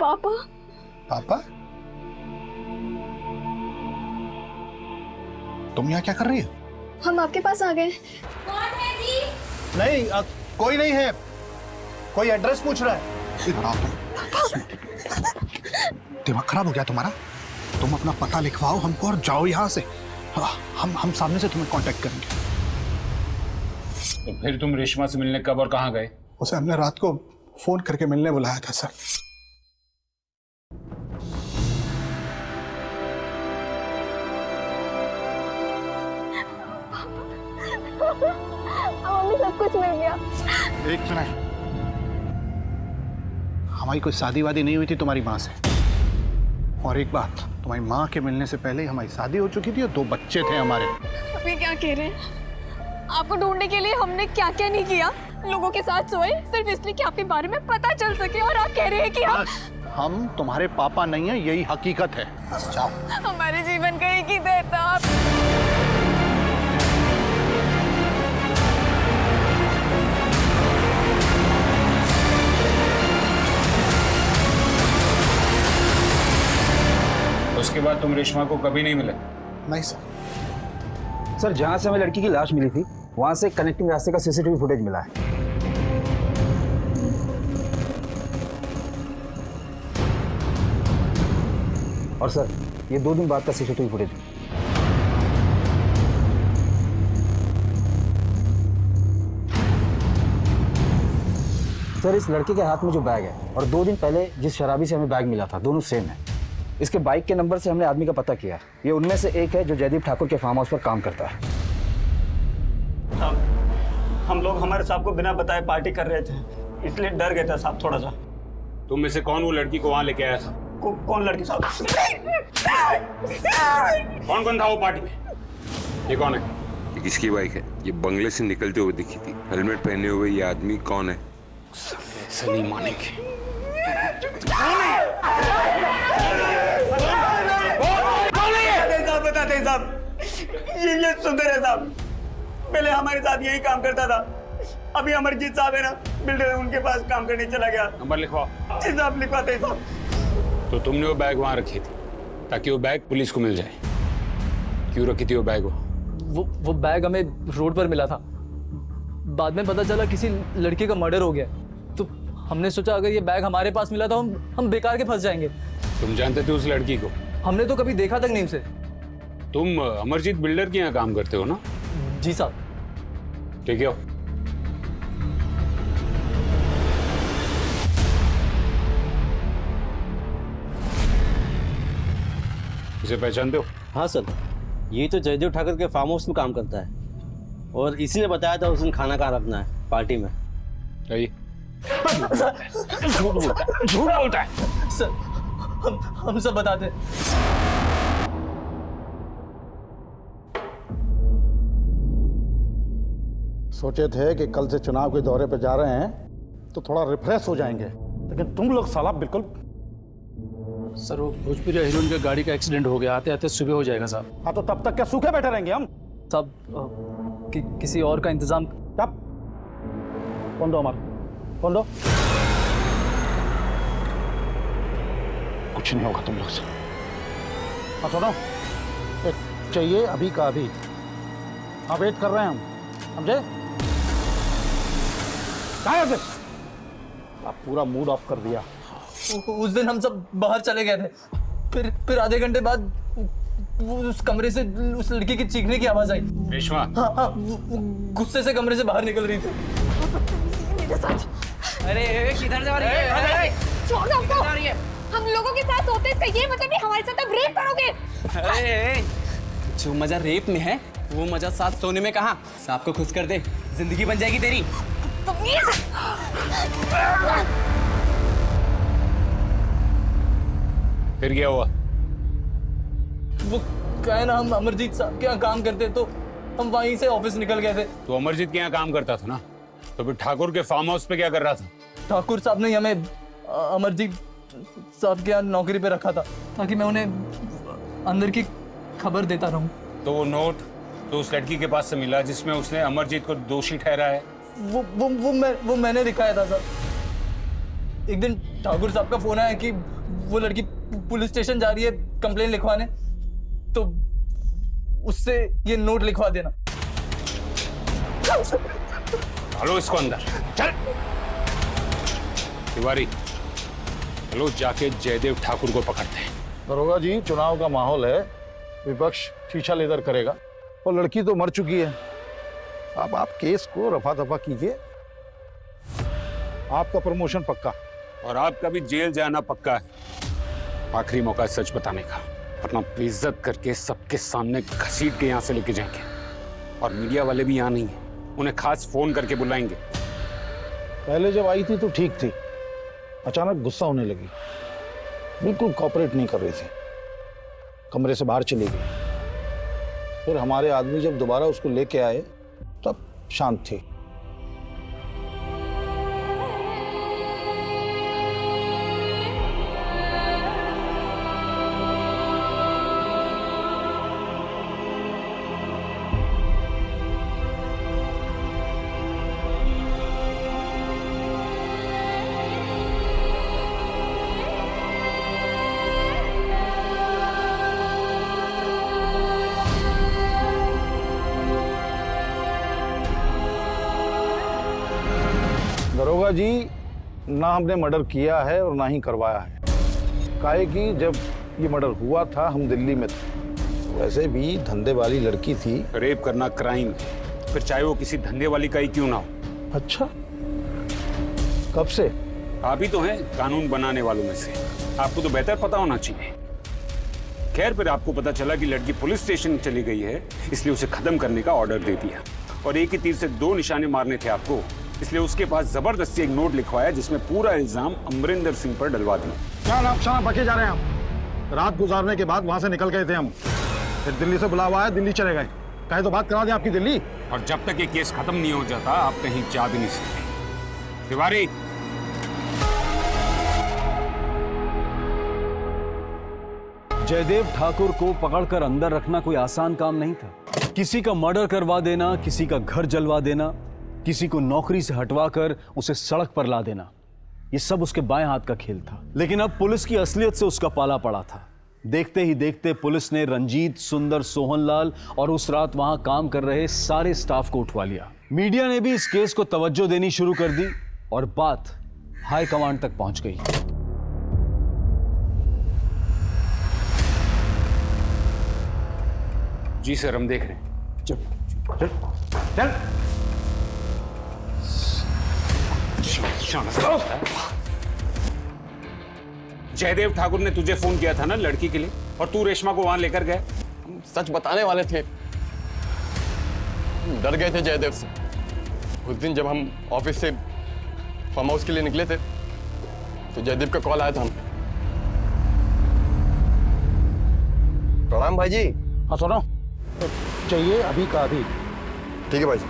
पापा। पापा? तुम यहाँ क्या कर रही हो? हम आपके पास आ गए। नहीं, कोई नहीं है। कोई एड्रेस पूछ रहा है। इधर आओ तुम। दिमाग खराब हो गया तुम्हारा? तुम अपना पता लिखवाओ हमको और जाओ यहाँ से। हम सामने से तुम्हें कांटेक्ट करेंगे। तो फिर तुम रेशमा से मिलने कब और कहाँ गए? उसे हमने रात को फोन करके मिलने बुलाया था सर। हमें सब कुछ मिल गया। एक मिनट, हमारी कोई शादी वादी नहीं हुई थी तुम्हारी माँ से। और एक बात, तुम्हारी माँ के मिलने से पहले ही हमारी शादी हो चुकी थी और 2 बच्चे थे हमारे। अभी क्या कह रहे हैं? आपको ढूंढने के लिए हमने क्या क्या नहीं किया। लोगों के साथ सोए सिर्फ इसलिए कि आपके बारे में पता चल सके, और आप कह रहे हैं कि हम तुम्हारे पापा नहीं है, यही हकीकत है। बस जाओ। हमारे जीवन का एक ही दर्द था। आप उसके बाद तुम रेशमा को कभी नहीं मिले? नहीं सर। सर जहां से हमें लड़की की लाश मिली थी वहां से कनेक्टिंग रास्ते का सीसीटीवी फुटेज मिला है। और सर ये 2 दिन बाद का सीसीटीवी फुटेज। सर इस लड़के के हाथ में जो बैग है और 2 दिन पहले जिस शराबी से हमें बैग मिला था, दोनों सेम है। इसके बाइक के नंबर से हमने आदमी का पता किया। ये उनमें से एक है जो जयदीप ठाकुर के फार्म हाउस पर काम करता है। हम लोग हमारे साहब को बिना बताए पार्टी कर रहे थे, इसलिए डर गए थे साहब थोड़ा सा। तुम में से कौन वो लड़की को वहां लेके आया था? कौन लड़की साहब? कौन कौन था वो पार्टी में? ये कौन है? ये किसकी बाइक है? ये बंगले से निकलते हुए दिखी थी। हेलमेट पहने हुए ये आदमी कौन है? ऐसे नहीं मानेंगे। बताते हैं साहब, ये सुंदर है साहब, पहले हमारे साथ यही काम करता था। अभी अमरजीत साहब है ना, बिल्डर, उनके पास काम करने चला गया। नंबर लिखवाओ। जी साहब, लिखवाते हैं साहब। तो तुमने वो बैग वहां रखी थी ताकि वो बैग पुलिस को मिल जाए। क्यों रखी थी वो बैग? वो बैग हमें रोड पर मिला था। बाद में पता चला किसी लड़के का मर्डर हो गया, तो हमने सोचा अगर ये बैग हमारे पास मिला तो हम बेकार के फंस जाएंगे। तुम जानते थे उस लड़की को? हमने तो कभी देखा तक नहीं उसे। तुम अमरजीत बिल्डर के यहाँ काम करते हो ना? जी साहब। ठीक है। इसे पहचानते हो? हाँ सर, ये तो जयदेव ठाकुर के फार्म हाउस में काम करता है और इसी ने बताया था उस दिन खाना कहाँ रखना है पार्टी में। झूठ बोलता है सर, हम सब बताते हैं। सोचे थे कि कल से चुनाव के दौरे पर जा रहे हैं तो थोड़ा रिफ्रेश हो जाएंगे, लेकिन तुम लोग साला बिल्कुल। सर वो भोजपुरी हीरोइन के गाड़ी का एक्सीडेंट हो गया, आते आते सुबह हो जाएगा साहब। हाँ तो तब तक क्या सूखे बैठे रहेंगे हम? साहब किसी और का इंतजाम। कब? कौन दो अमर, कौन दो? कुछ नहीं होगा तुम लोग से। हाँ सुनो, चाहिए अभी का अभी। हाँ वेट कर रहे हैं हम, समझे? आप पूरा मूड ऑफ कर दिया। उस दिन हम सब बाहर चले गए थे, फिर आधे घंटे बाद उस कमरे से उस लड़की की चीखने की आवाज आई। रेशमा? हाँ, वो गुस्से से कमरे से बाहर निकल रही थी। अरे किधर जा रही है? छोड़ दो हमको। हम लोगों के साथ सोते इसका ये मतलब नहीं हमारे साथ अब रेप करोगे? अरे जो मजा रेप में है वो मजा साथ सोने में कहाँ? सांप को खुश कर दे, जिंदगी बन जाएगी तेरी। फिर क्या हुआ? वो कहे ना, हम अमरजीत साहब के यहाँ काम करते तो हम वहीं से ऑफिस निकल गए थे। तो अमरजीत के यहाँ काम करता था ना, तो फिर ठाकुर के फार्म हाउस पे क्या कर रहा था? ठाकुर साहब ने हमें अमरजीत साहब के यहाँ नौकरी पे रखा था ताकि मैं उन्हें अंदर की खबर देता रहूं। तो वो नोट तो उस लड़की के पास से मिला जिसमें उसने अमरजीत को दोषी ठहराया है? वो मैंने दिखाया था सर। एक दिन ठाकुर साहब का फोन आया कि वो लड़की पुलिस स्टेशन जा रही है कंप्लेन लिखवाने, तो उससे ये नोट लिखवा देना। चलो इसको अंदर चल। तिवारी चलो जाके जयदेव ठाकुर को पकड़ते हैं। दरोगा जी, चुनाव का माहौल है, विपक्ष शीशा लेदर करेगा और लड़की तो मर चुकी है। अब आप केस को रफा दफा कीजिए, आपका प्रमोशन पक्का और आपका भी जेल जाना पक्का है। आखिरी मौका है सच बताने का, वरना बेइज्जत करके सबके सामने घसीट के यहाँ से लेके जाएंगे। और मीडिया वाले भी यहाँ नहीं है, उन्हें खास फोन करके बुलाएंगे। पहले जब आई थी तो ठीक थी, अचानक गुस्सा होने लगी, बिल्कुल कॉपरेट नहीं कर रही थी, कमरे से बाहर चली गई। फिर हमारे आदमी जब दोबारा उसको लेके आए तब शांत थी। दरोगा जी, ना हमने मर्डर किया है और ना ही करवाया है। काहे कि जब ये मर्डर हुआ था हम दिल्ली में थे, वैसे भी धंधे वाली लड़की थी। रेप करना क्राइम, फिर चाहे वो किसी धंधे वाली का ही क्यों ना हो। अच्छा, कब से? आप ही तो हैं कानून बनाने वालों में से, आपको तो बेहतर पता होना चाहिए। खैर, फिर आपको पता चला कि लड़की पुलिस स्टेशन चली गई है, इसलिए उसे खत्म करने का ऑर्डर दे दिया और एक ही तीर से दो निशाने मारने थे आपको, इसलिए उसके पास जबरदस्ती एक नोट लिखवाया जिसमें पूरा इल्जाम अमरिंदर सिंह पर डलवा दिया। क्या नाम शाम बके जा रहे हैं हम? रात गुजारने के बाद वहां से निकल गए थे हम, फिर दिल्ली से बुलावा आया, दिल्ली चले गए। कहे तो बात करा दें आपकी दिल्ली। और जब तक ये केस खत्म नहीं हो जाता आप कहीं जा भी नहीं सकते। तिवारी, जयदेव ठाकुर को पकड़कर अंदर रखना कोई आसान काम नहीं था। किसी का मर्डर करवा देना, किसी का घर जलवा देना, किसी को नौकरी से हटवाकर उसे सड़क पर ला देना, ये सब उसके बाएं हाथ का खेल था। लेकिन अब पुलिस की असलियत से उसका पाला पड़ा था। देखते ही देखते पुलिस ने रंजीत, सुंदर, सोहनलाल और उस रात वहां काम कर रहे सारे स्टाफ को उठवा लिया। मीडिया ने भी इस केस को तवज्जो देनी शुरू कर दी और बात हाई कमांड तक पहुंच गई। जी सर, हम देख रहे हैं। चल चल चल। जयदेव ठाकुर ने तुझे फोन किया था ना लड़की के लिए, और तू रेशमा को वहां लेकर गए। सच बताने वाले थे, डर गए थे जयदेव से। उस दिन जब हम ऑफिस से फार्म हाउस के लिए निकले थे तो जयदेव का कॉल आया था हमें। प्रणाम भाई जी। हाँ सुनो, चाहिए अभी का अभी। ठीक है भाई जी।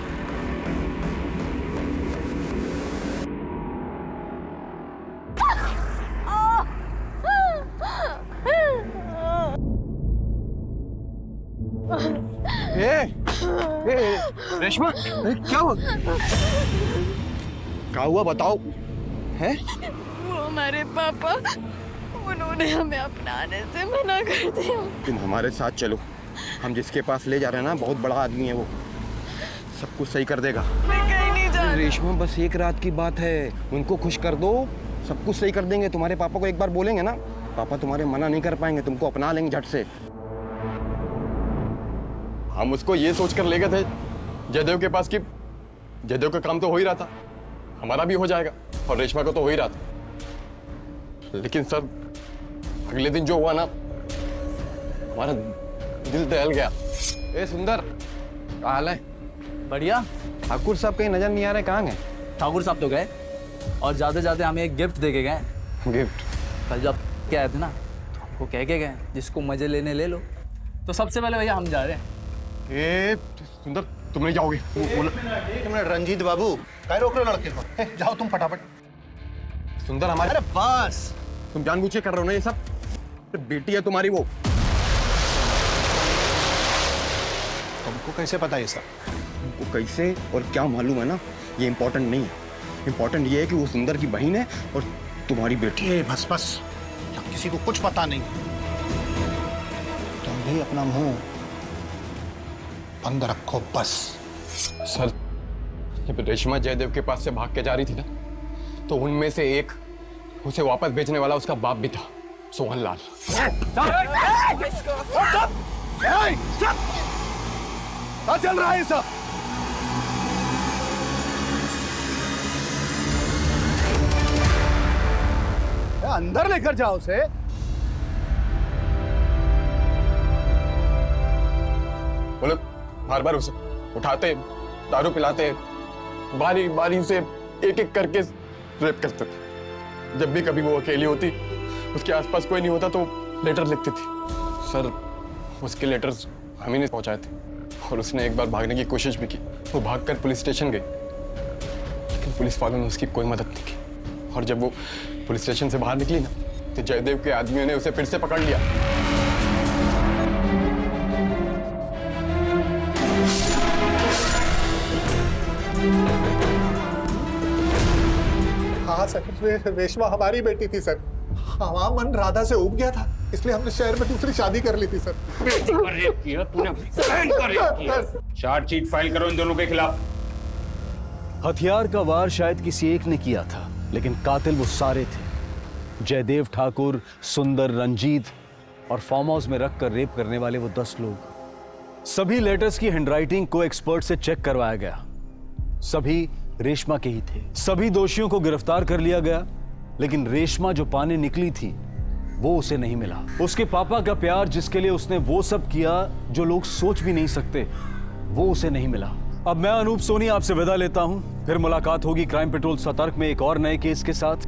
रेशमा, क्या हुआ? क्या हुआ बताओ? हैं? वो हमारे पापा, उन्होंने हमें अपनाने से मना कर दिया। तुम हमारे साथ चलो, हम जिसके पास ले जा रहे हैं ना बहुत बड़ा आदमी है, वो सब कुछ सही कर देगा। मैं कहीं नहीं जा रही। रेशमा बस एक रात की बात है, उनको खुश कर दो, सब कुछ सही कर देंगे। तुम्हारे पापा को एक बार बोलेंगे ना, पापा तुम्हारे मना नहीं कर पाएंगे, तुमको अपना लेंगे झट से। हम उसको ये सोच कर ले गए थे जयदेव के पास कि जयदेव का काम तो हो ही रहा था, हमारा भी हो जाएगा और रेशमा का तो हो ही रहा था। लेकिन सर अगले दिन जो हुआ ना, हमारा दिल दहल गया। ए सुंदर, क्या हाल है? बढ़िया। ठाकुर साहब कहीं नजर नहीं आ रहे, कहाँ गए? ठाकुर साहब तो गए और जाते जाते हमें एक गिफ्ट दे के गए। गिफ्ट? कल जब क्या आए थे ना, तो हमको कह के गए जिसको मजे लेने ले लो। तो सबसे पहले भैया हम जा रहे हैं। ए सुंदर, तुम नहीं जाओगे? तुमने रंजीत बाबू क्या रोक रहे हो लड़के को? जाओ तुम फटाफट। सुंदर हमारे, अरे बस, तुम जानबूझ के कर रहे हो ना ये सब? बेटी है तुम्हारी वो। तुमको कैसे पता ये सब? तुमको कैसे और क्या मालूम है ना, ये इम्पोर्टेंट नहीं है। इम्पोर्टेंट ये है कि वो सुंदर की बहन है और तुम्हारी बेटी है। बस बस, जब किसी को कुछ पता नहीं, तुम भी अपना मुंह बंद रखो बस। सर जब रेशमा जयदेव के पास से भाग के जा रही थी ना, तो उनमें से एक उसे वापस भेजने वाला उसका बाप भी था, सोहनलाल। क्या चल रहा है ये सब? अंदर लेकर जाओ उसे। वो लोग बार बार उसे उठाते, दारू पिलाते, बारी बारी से एक एक करके रेप करते थे। जब भी कभी वो अकेली होती, उसके आसपास कोई नहीं होता, तो लेटर लिखती थी। सर उसके लेटर्स हम ही ने पहुंचाए थे, और उसने एक बार भागने की कोशिश भी की। वो भागकर पुलिस स्टेशन गई, लेकिन पुलिस वालों ने उसकी कोई मदद नहीं की। और जब वो पुलिस स्टेशन से बाहर निकली ना, तो जयदेव के आदमियों ने उसे फिर से पकड़ लिया। हाँ सर, रेशमा हमारी बेटी थी सर। हमारा मन राधा से उब गया था, इसलिए हमने शहर में दूसरी शादी कर ली थी सर। बेटी को रेप किया तूने, बहन को रेप किया। चार्जशीट फाइल करो इन दोनों के खिलाफ। हथियार का वार शायद किसी एक ने किया था, लेकिन कातिल वो सारे थे। जयदेव ठाकुर, सुंदर, रंजीत और फार्म हाउस में रखकर रेप करने वाले वो 10 लोग। सभी लेटर्स की हैंडराइटिंग को एक्सपर्ट से चेक करवाया गया, सभी रेशमा के ही थे। सभी दोषियों को गिरफ्तार कर लिया गया, लेकिन रेशमा जो पाने निकली थी वो उसे नहीं मिला। उसके पापा का प्यार, जिसके लिए उसने वो सब किया जो लोग सोच भी नहीं सकते, वो उसे नहीं मिला। अब मैं अनूप सोनी आपसे विदा लेता हूं, फिर मुलाकात होगी क्राइम पेट्रोल सतर्क में एक और नए केस के साथ।